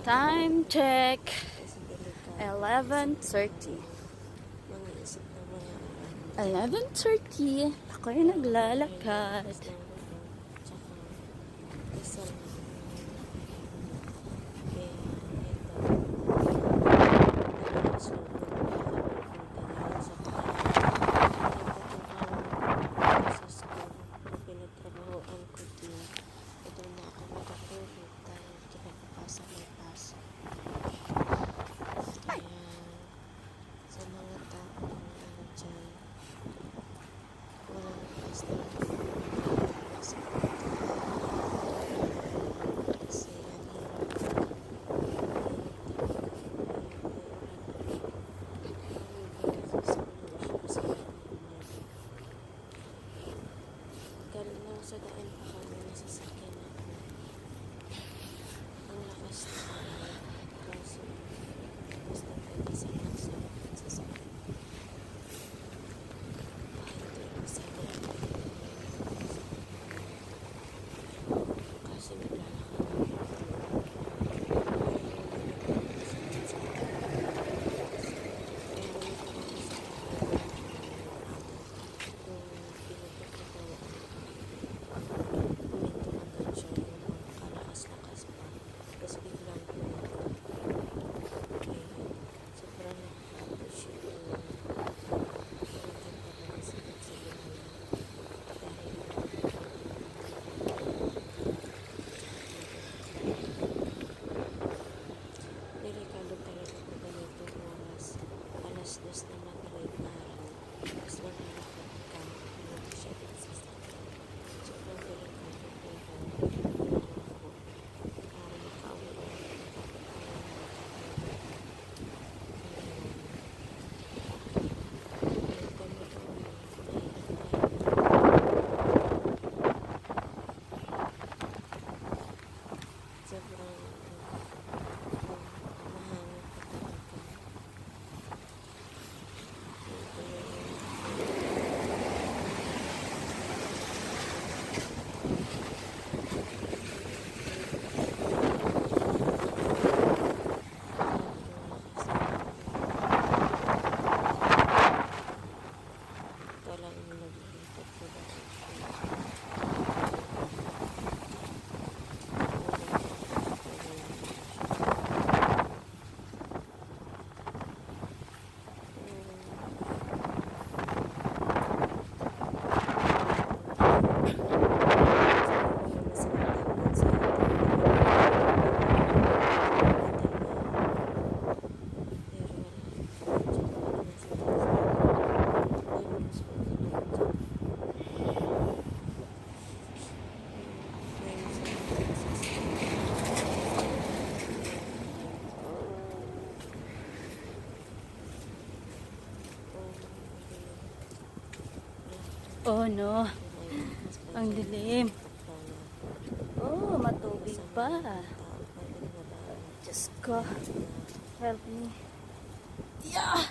Time check. Kasi delikado. 11:30. Mga isip ng mga 11:30. Ako'y naglalakad. tsaka isa lang kaya ito so sa school na pinatrabahoan ko din ito na ako makatulog dahil kinapapasa may pasa kaya sa mga tao dyan walang pasta kasi galing sa daan pa kami nasasakyan namin ang lakas na kaso basta pwede sa sasakyan hindi masaya kasi naglalakad delikado talaga po ganitong oras. Alas 2 na madaling araw. Tapos maglalakad ka. Hindi siya din sa sakit. Sobrang delikado po ako. Para makauwi ako. Sobrang mahangin po talaga. Ito lang yung naglilipot ko dahil Oh no, ang dilim. Oh, matubig pa. Diyos ko. Help me. Yeah!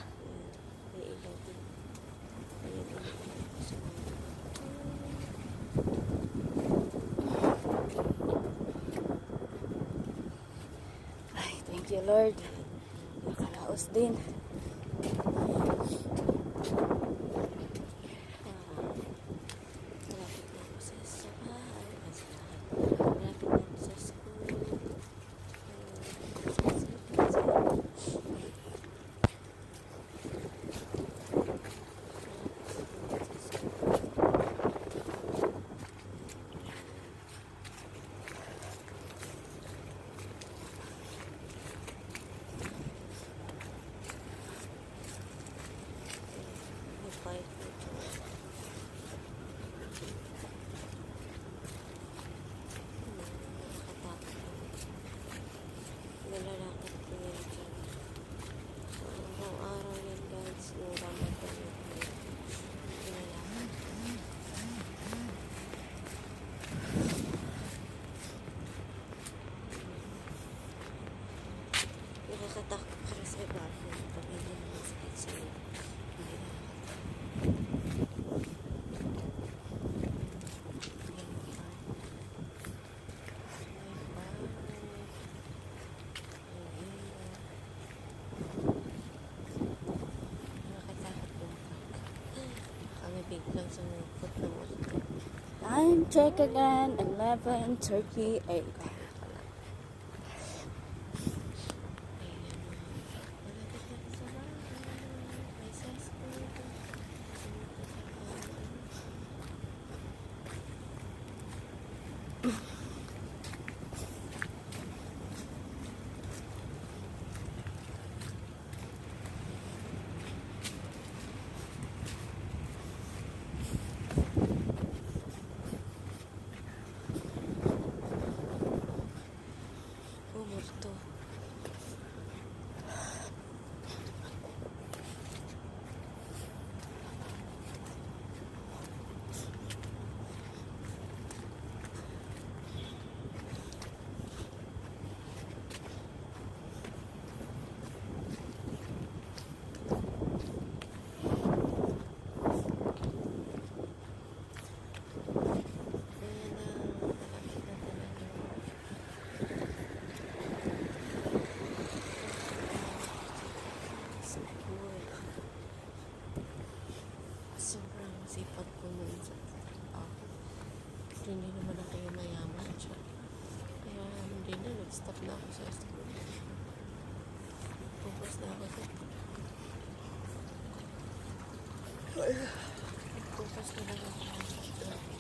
Ay, thank you Lord. Nakalaos din. Nalalakad ko yan dyan. Araw-araw yan guys. Yung Ramadan yun. Nalalakad. Nakakatakot ka rin sa iba. Pag hindi naman sakit sa'yo. sa foot na multo. Time check again, 11:38. Ayan na. Malapit na ako sa bahay. May sesko. Multo. Ayan na. Malapit na talaga. School. Sobrang sipag ko nun sa trabaho. Hindi naman na kayo mayaman siya. Kaya hindi na, nag-stop na ako sa school. Focus na ako sa focus na lang ako sa trabaho.